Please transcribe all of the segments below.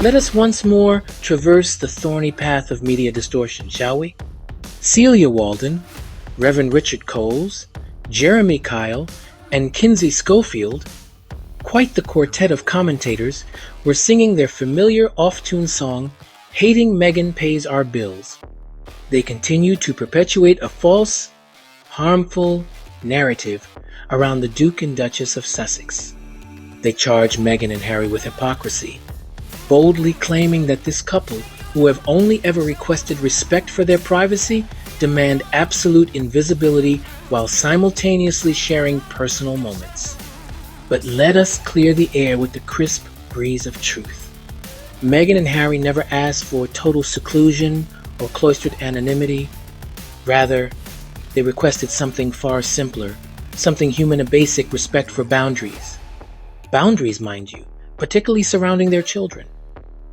Let us once more traverse the thorny path of media distortion, shall we? Celia Walden, Reverend Richard Coles, Jeremy Kyle, and Kinsey Schofield, quite the quartet of commentators, were singing their familiar off-tune song, "Hating Meghan Pays Our Bills." They continue to perpetuate a false, harmful narrative around the Duke and Duchess of Sussex. They charge Meghan and Harry with hypocrisy, boldly claiming that this couple, who have only ever requested respect for their privacy, demand absolute invisibility while simultaneously sharing personal moments. But let us clear the air with the crisp breeze of truth. Meghan and Harry never asked for total seclusion or cloistered anonymity. Rather, they requested something far simpler, something human and basic: respect for boundaries. Boundaries, mind you, particularly surrounding their children.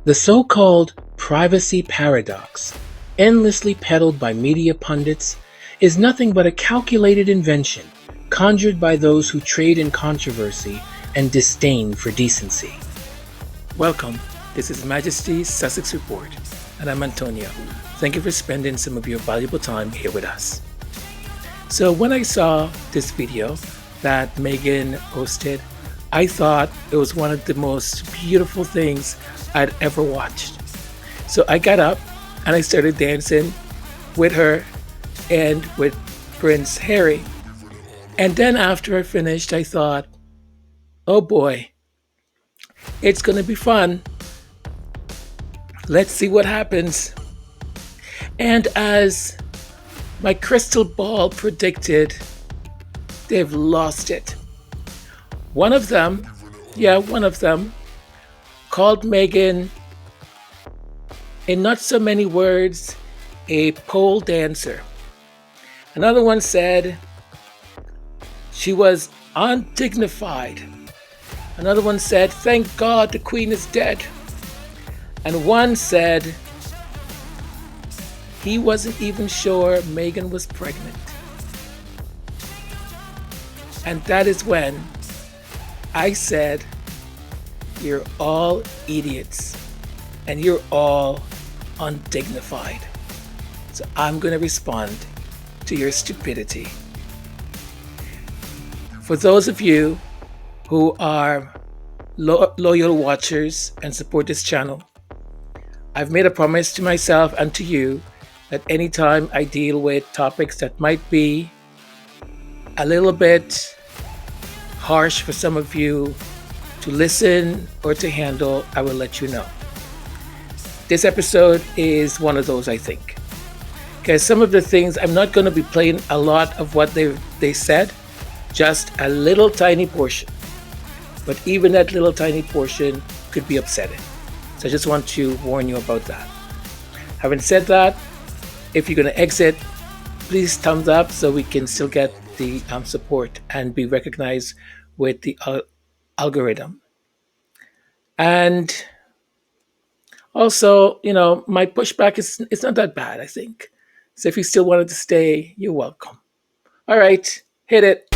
The so-called privacy paradox, endlessly peddled by media pundits, is nothing but a calculated invention conjured by those who trade in controversy and disdain for decency. Welcome, this is Majesty Sussex Report, and I'm Antonio. Thank you for spending some of your valuable time here with us. So when I saw this video that Meghan posted, I thought it was one of the most beautiful things I'd ever watched. So I got up and I started dancing with her and with Prince Harry. And then after I finished, I thought, oh boy, it's gonna be fun. Let's see what happens. And as my crystal ball predicted, they've lost it. One of them called Meghan, in not so many words, a pole dancer. Another one said she was undignified. Another one said, thank God the Queen is dead. And one said he wasn't even sure Meghan was pregnant. And that is when I said, you're all idiots and you're all undignified. So I'm going to respond to your stupidity. For those of you who are loyal watchers and support this channel, I've made a promise to myself and to you that anytime I deal with topics that might be a little bit harsh for some of you to listen or to handle, I will let you know. This episode is one of those, I think. Because some of the things, I'm not going to be playing a lot of what they said, just a little tiny portion. But even that little tiny portion could be upsetting. So I just want to warn you about that. Having said that, if you're going to exit, please thumbs up so we can still get the support and be recognized with the algorithm. And also, my pushback it's not that bad, I think. So if you still wanted to stay, you're welcome. All right, hit it.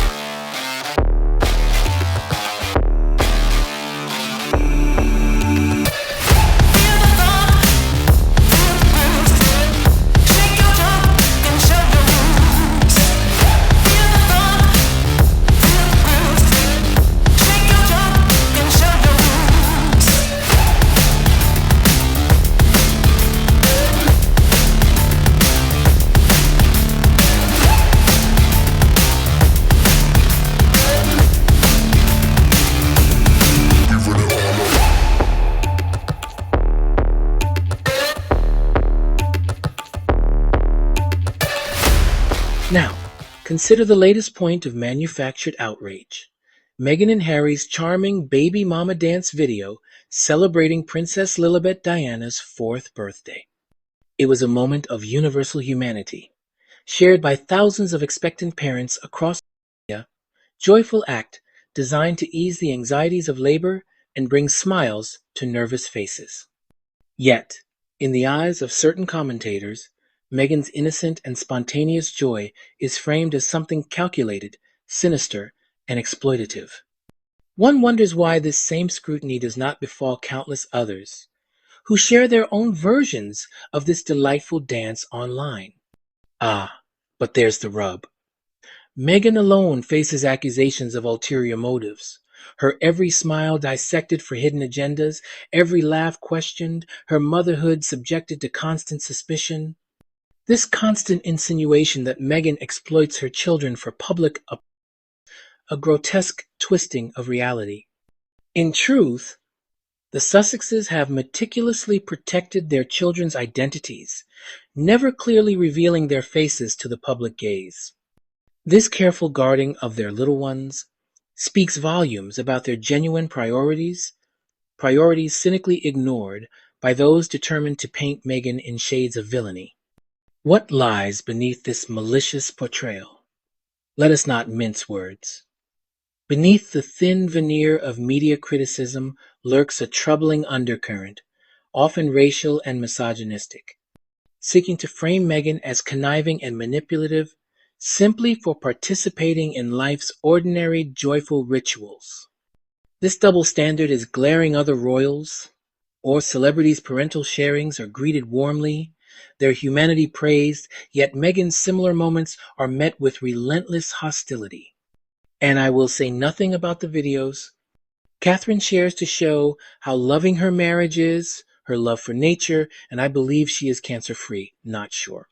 Now, consider the latest point of manufactured outrage. Meghan and Harry's charming baby mama dance video celebrating Princess Lilibet Diana's 4th birthday. It was a moment of universal humanity, shared by thousands of expectant parents across India, joyful act designed to ease the anxieties of labor and bring smiles to nervous faces. Yet, in the eyes of certain commentators, Meghan's innocent and spontaneous joy is framed as something calculated, sinister, and exploitative. One wonders why this same scrutiny does not befall countless others who share their own versions of this delightful dance online. Ah, but there's the rub. Meghan alone faces accusations of ulterior motives. Her every smile dissected for hidden agendas, every laugh questioned, her motherhood subjected to constant suspicion. This constant insinuation that Meghan exploits her children for public a grotesque twisting of reality. In truth, the Sussexes have meticulously protected their children's identities, never clearly revealing their faces to the public gaze. This careful guarding of their little ones speaks volumes about their genuine priorities cynically ignored by those determined to paint Meghan in shades of villainy. What lies beneath this malicious portrayal? Let us not mince words. Beneath the thin veneer of media criticism lurks a troubling undercurrent, often racial and misogynistic, seeking to frame Meghan as conniving and manipulative simply for participating in life's ordinary, joyful rituals. This double standard is glaring. Other royals or celebrities' parental sharings are greeted warmly, their humanity praised, yet Meghan's similar moments are met with relentless hostility. And I will say nothing about the videos Catherine shares to show how loving her marriage is, her love for nature, and I believe she is cancer-free, not sure.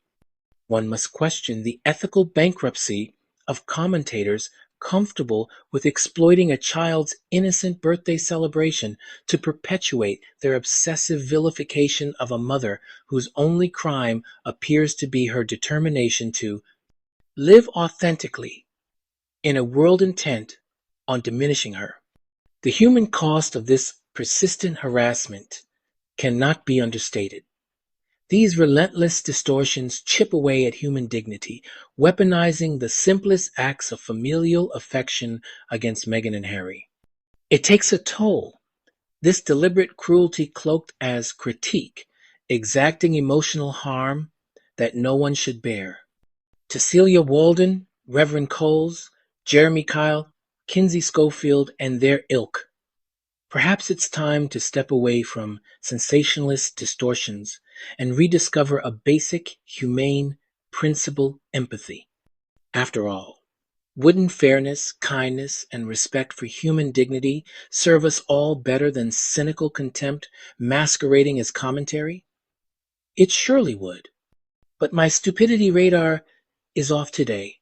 One must question the ethical bankruptcy of commentators comfortable with exploiting a child's innocent birthday celebration to perpetuate their obsessive vilification of a mother whose only crime appears to be her determination to live authentically in a world intent on diminishing her. The human cost of this persistent harassment cannot be understated. These relentless distortions chip away at human dignity, weaponizing the simplest acts of familial affection against Meghan and Harry. It takes a toll. This deliberate cruelty cloaked as critique, exacting emotional harm that no one should bear. To Celia Walden, Reverend Coles, Jeremy Kyle, Kinsey Schofield, and their ilk, perhaps it's time to step away from sensationalist distortions and rediscover a basic, humane, principled empathy. After all, wouldn't fairness, kindness, and respect for human dignity serve us all better than cynical contempt masquerading as commentary? It surely would. But my stupidity radar is off today,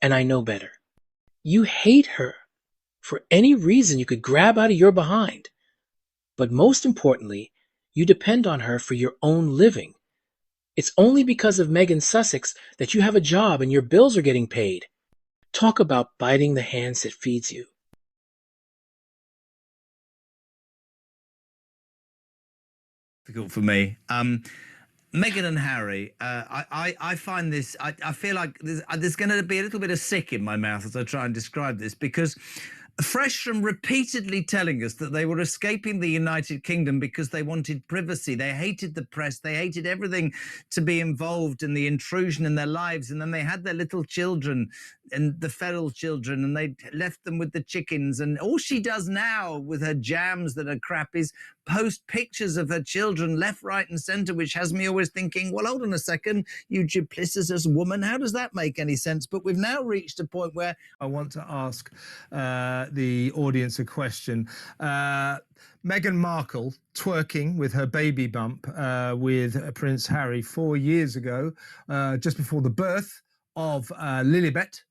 and I know better. You hate her for any reason you could grab out of your behind. But most importantly, you depend on her for your own living. It's only because of Meghan Sussex that you have a job and your bills are getting paid. Talk about biting the hands that feeds you. Difficult for me. Meghan and Harry, I find this, I feel like there's going to be a little bit of sick in my mouth as I try and describe this, because fresh from repeatedly telling us that they were escaping the United Kingdom because they wanted privacy, they hated the press, they hated everything to be involved in the intrusion in their lives, and then they had their little children and the feral children, and they left them with the chickens, and all she does now with her jams that are crap is post pictures of her children left, right and centre, which has me always thinking, well, hold on a second, you duplicitous woman, how does that make any sense? But we've now reached a point where I want to ask the audience a question. Meghan Markle twerking with her baby bump with Prince Harry 4 years ago, just before the birth of Lilibet.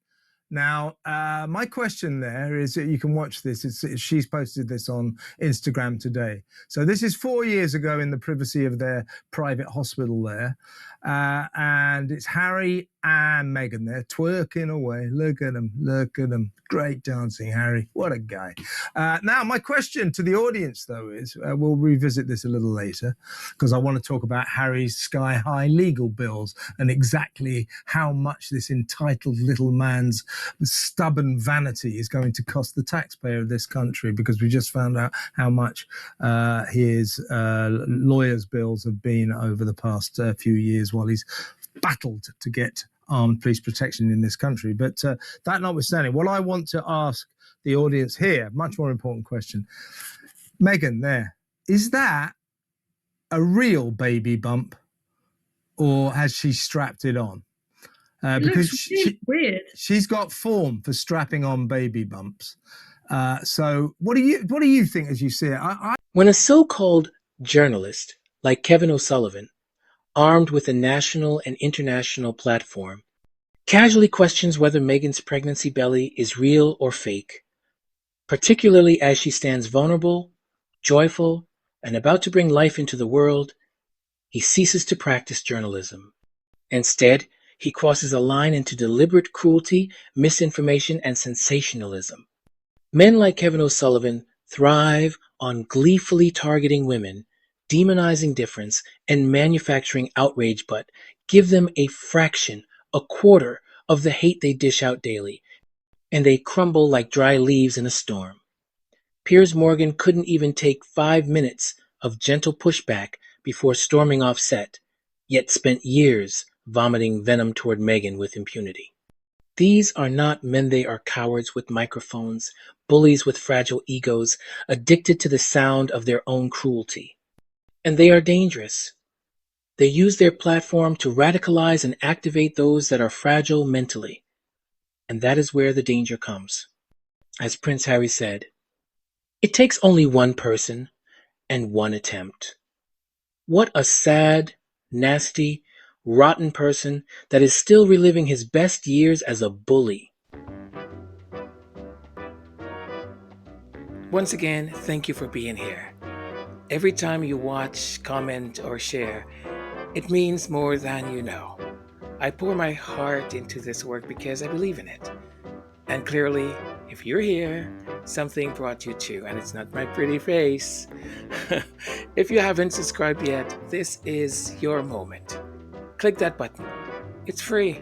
Now, my question there is, you can watch this. She's posted this on Instagram today. So this is 4 years ago in the privacy of their private hospital there. And it's Harry and Meghan there twerking away. Look at them. Look at them. Great dancing, Harry. What a guy. Now, my question to the audience, though, is we'll revisit this a little later because I want to talk about Harry's sky-high legal bills and exactly how much this entitled little man's stubborn vanity is going to cost the taxpayer of this country, because we just found out how much his lawyers' bills have been over the past few years while he's battled to get armed police protection in this country. But that notwithstanding, what I want to ask the audience here, much more important question. Meghan there, is that a real baby bump, or has she strapped it on? It Because looks really weird. She's got form for strapping on baby bumps. So what do you think as you see it? When a so-called journalist like KevinOSullivan, armed with a national and international platform, casually questions whether Meghan's pregnancy belly is real or fake, particularly as she stands vulnerable, joyful, and about to bring life into the world, he ceases to practice journalism. Instead, he crosses a line into deliberate cruelty, misinformation, and sensationalism. Men like KevinOSullivan thrive on gleefully targeting women, demonizing difference, and manufacturing outrage, but give them a fraction, a quarter, of the hate they dish out daily, and they crumble like dry leaves in a storm. Piers Morgan couldn't even take 5 minutes of gentle pushback before storming off set, yet spent years vomiting venom toward Meghan with impunity. These are not men, they are cowards with microphones, bullies with fragile egos, addicted to the sound of their own cruelty. And they are dangerous. They use their platform to radicalize and activate those that are fragile mentally. And that is where the danger comes. As Prince Harry said, it takes only one person and one attempt. What a sad, nasty, rotten person that is still reliving his best years as a bully. Once again, thank you for being here. Every time you watch, comment, or share, it means more than you know. I pour my heart into this work because I believe in it. And clearly, if you're here, something brought you too, and it's not my pretty face. If you haven't subscribed yet, this is your moment. Click that button. It's free,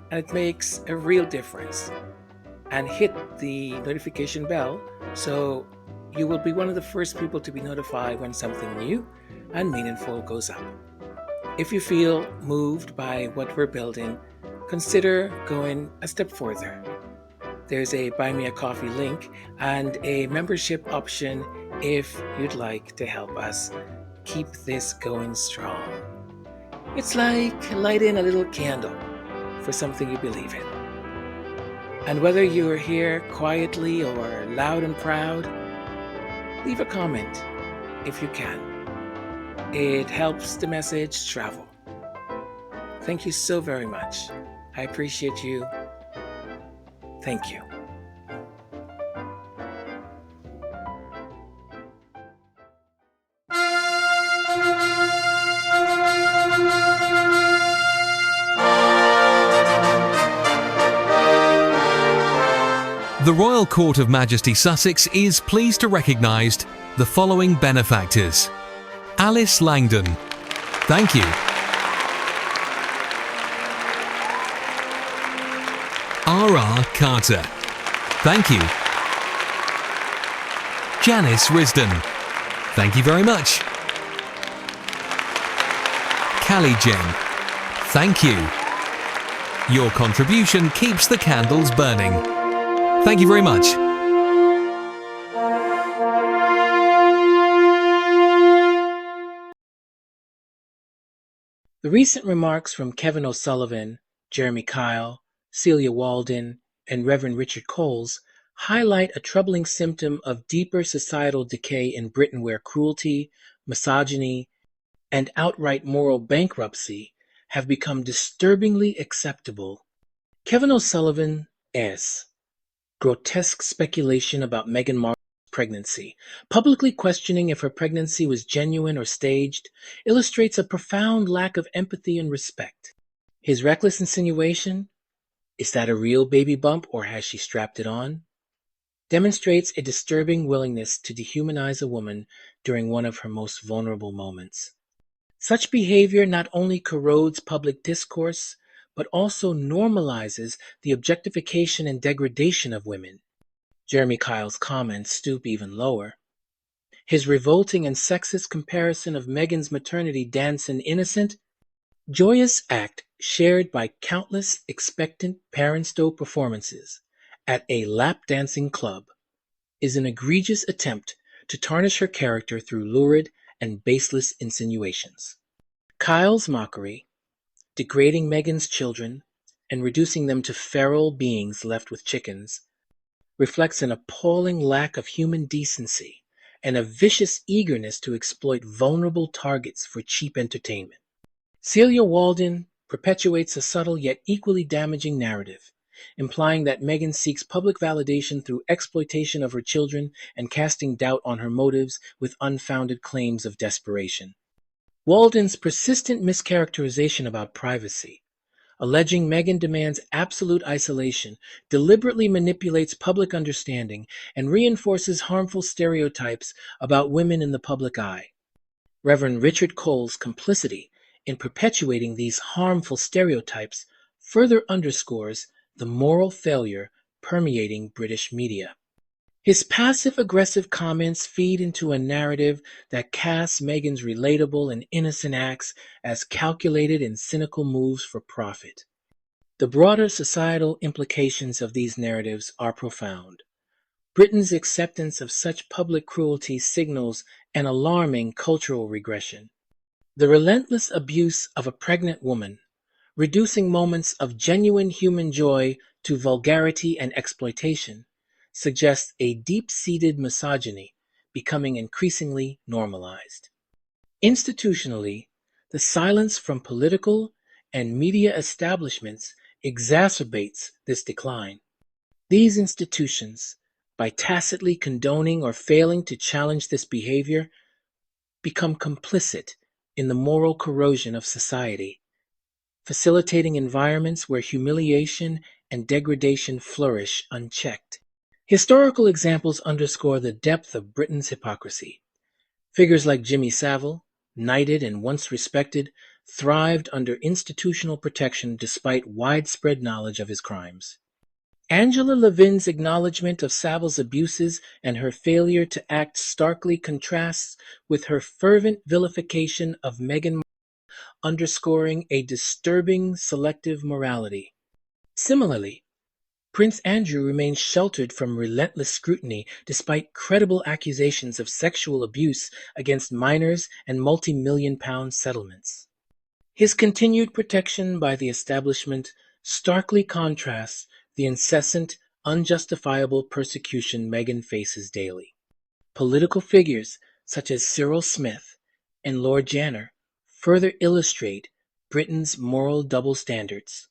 and it makes a real difference. And hit the notification bell so you will be one of the first people to be notified when something new and meaningful goes up. If you feel moved by what we're building, consider going a step further. There's a Buy Me a Coffee link and a membership option if you'd like to help us keep this going strong. It's like lighting a little candle for something you believe in. And whether you're here quietly or loud and proud, leave a comment if you can. It helps the message travel. Thank you so very much. I appreciate you. Thank you. The Royal Court of Majesty Sussex is pleased to recognise the following benefactors. Alice Langdon. Thank you. R.R. Carter. Thank you. Janice Risdon. Thank you very much. Callie Jen. Thank you. Your contribution keeps the candles burning. Thank you very much. The recent remarks from KevinOSullivan, Jeremy Kyle, Celia Walden, and Reverend Richard Coles highlight a troubling symptom of deeper societal decay in Britain, where cruelty, misogyny, and outright moral bankruptcy have become disturbingly acceptable. KevinOSullivan's grotesque speculation about Meghan Markle's pregnancy, publicly questioning if her pregnancy was genuine or staged, illustrates a profound lack of empathy and respect. His reckless insinuation, "Is that a real baby bump or has she strapped it on?" demonstrates a disturbing willingness to dehumanize a woman during one of her most vulnerable moments. Such behavior not only corrodes public discourse, but also normalizes the objectification and degradation of women. Jeremy Kyle's comments stoop even lower. His revolting and sexist comparison of Meghan's maternity dance an innocent, joyous act shared by countless expectant parent-stow performances at a lap dancing club is an egregious attempt to tarnish her character through lurid and baseless insinuations. Kyle's mockery, degrading Meghan's children and reducing them to feral beings left with chickens, reflects an appalling lack of human decency and a vicious eagerness to exploit vulnerable targets for cheap entertainment. Celia Walden perpetuates a subtle yet equally damaging narrative, implying that Meghan seeks public validation through exploitation of her children and casting doubt on her motives with unfounded claims of desperation. Walden's persistent mischaracterization about privacy, alleging Meghan demands absolute isolation, deliberately manipulates public understanding and reinforces harmful stereotypes about women in the public eye. Reverend Richard Coles' complicity in perpetuating these harmful stereotypes further underscores the moral failure permeating British media. His passive-aggressive comments feed into a narrative that casts Meghan's relatable and innocent acts as calculated and cynical moves for profit. The broader societal implications of these narratives are profound. Britain's acceptance of such public cruelty signals an alarming cultural regression. The relentless abuse of a pregnant woman, reducing moments of genuine human joy to vulgarity and exploitation, suggests a deep-seated misogyny becoming increasingly normalized. Institutionally, the silence from political and media establishments exacerbates this decline. These institutions, by tacitly condoning or failing to challenge this behavior, become complicit in the moral corrosion of society, facilitating environments where humiliation and degradation flourish unchecked. Historical examples underscore the depth of Britain's hypocrisy. Figures like Jimmy Savile, knighted and once respected, thrived under institutional protection despite widespread knowledge of his crimes. Angela Levin's acknowledgement of Savile's abuses and her failure to act starkly contrasts with her fervent vilification of Meghan Markle, underscoring a disturbing selective morality. Similarly, Prince Andrew remains sheltered from relentless scrutiny despite credible accusations of sexual abuse against minors and multi-million-pound settlements. His continued protection by the establishment starkly contrasts the incessant, unjustifiable persecution Meghan faces daily. Political figures such as Cyril Smith and Lord Janner further illustrate Britain's moral double standards.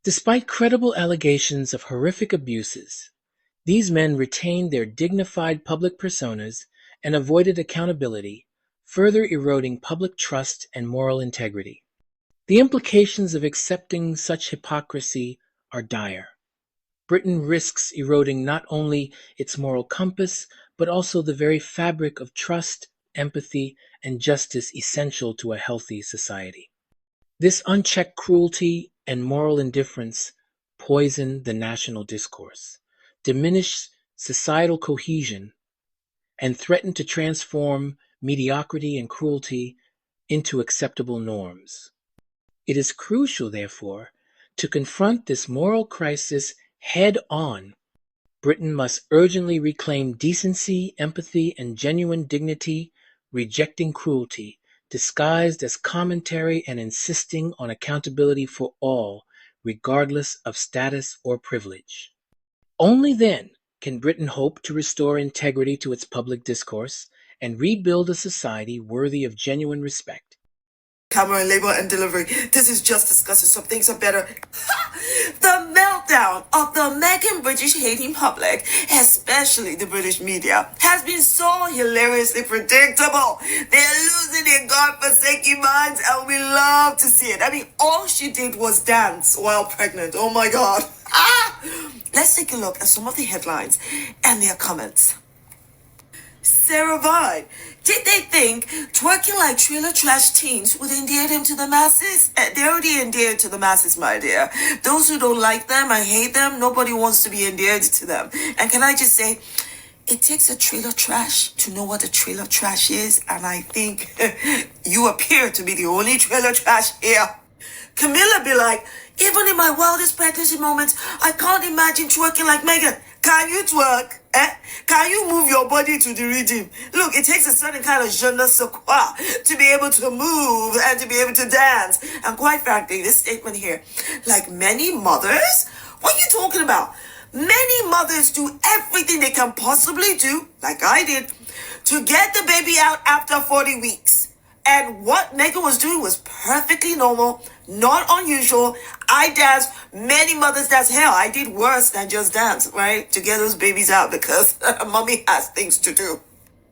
Despite credible allegations of horrific abuses, these men retained their dignified public personas and avoided accountability, further eroding public trust and moral integrity. The implications of accepting such hypocrisy are dire. Britain risks eroding not only its moral compass, but also the very fabric of trust, empathy, and justice essential to a healthy society. This unchecked cruelty and moral indifference poison the national discourse, diminish societal cohesion, and threaten to transform mediocrity and cruelty into acceptable norms. It is crucial, therefore, to confront this moral crisis head-on. Britain must urgently reclaim decency, empathy, and genuine dignity, rejecting cruelty, disguised as commentary and insisting on accountability for all, regardless of status or privilege. Only then can Britain hope to restore integrity to its public discourse and rebuild a society worthy of genuine respect. Camera, label, and delivery. This is just disgusting. Some things are better. The meltdown of the Meghan British hating public, especially the British media, has been so hilariously predictable. They're losing their godforsaken minds, and we love to see it. I mean, all she did was dance while pregnant. Oh my God. Let's take a look at some of the headlines and their comments. Sarah Vine. Did they think twerking like trailer trash teens would endear them to the masses? They're already endeared to the masses, my dear. Those who don't like them, I hate them, nobody wants to be endeared to them. And can I just say, it takes a trailer trash to know what a trailer trash is, and I think you appear to be the only trailer trash here. Camilla be like, even in my wildest pregnancy moments, I can't imagine twerking like Meghan. Can you twerk? Can you move your body to the rhythm? Look, it takes a certain kind of je ne sais quoi to be able to move and to be able to dance. And quite frankly, this statement here, like many mothers, what are you talking about? Many mothers do everything they can possibly do, like I did, to get the baby out after 40 weeks. And what Meghan was doing was perfectly normal, not unusual. I danced. Many mothers dance. Hell, I did worse than just dance, right? To get those babies out because mommy has things to do.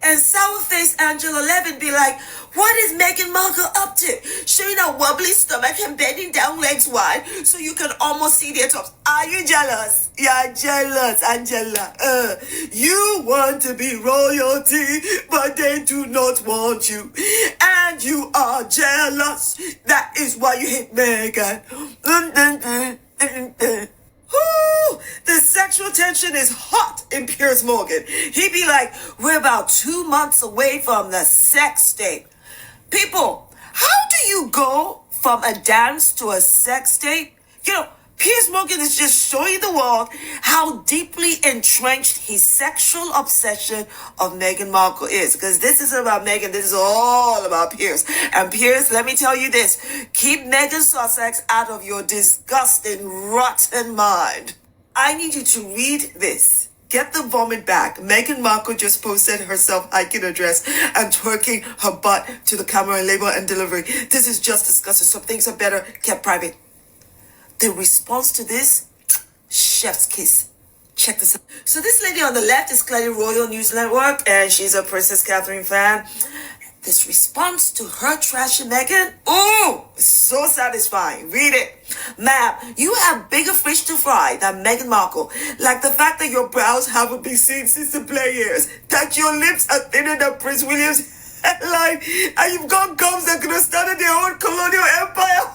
And sour-faced Angela Levin be like, what is Meghan Markle up to? Showing a wobbly stomach and bending down legs wide so you can almost see their tops. Are you jealous? You're jealous, Angela. You want to be royalty, but they do not want you. And you are jealous. That is why you hate Meghan. Ooh, the sexual tension is hot in Piers Morgan. He'd be like, we're about 2 months away from the sex date. People, how do you go from a dance to a sex date? You know, Piers Morgan is just showing the world how deeply entrenched his sexual obsession of Meghan Markle is. Because this isn't about Meghan, this is all about Piers. And Piers, let me tell you this, keep Meghan Sussex out of your disgusting, rotten mind. I need you to read this. Get the vomit back. Meghan Markle just posted herself hiking a dress and twerking her butt to the camera in labor and delivery. This is just disgusting. Some things are better kept private. The response to this, chef's kiss. Check this out. So this lady on the left is clearly Royal News Network, and she's a Princess Catherine fan. This response to her trashing Meghan, ooh, so satisfying. Read it. Ma'am, you have bigger fish to fry than Meghan Markle. Like the fact that your brows haven't been seen since the play years, that your lips are thinner than Prince William's headline, and you've got gums that could have started their own colonial empire.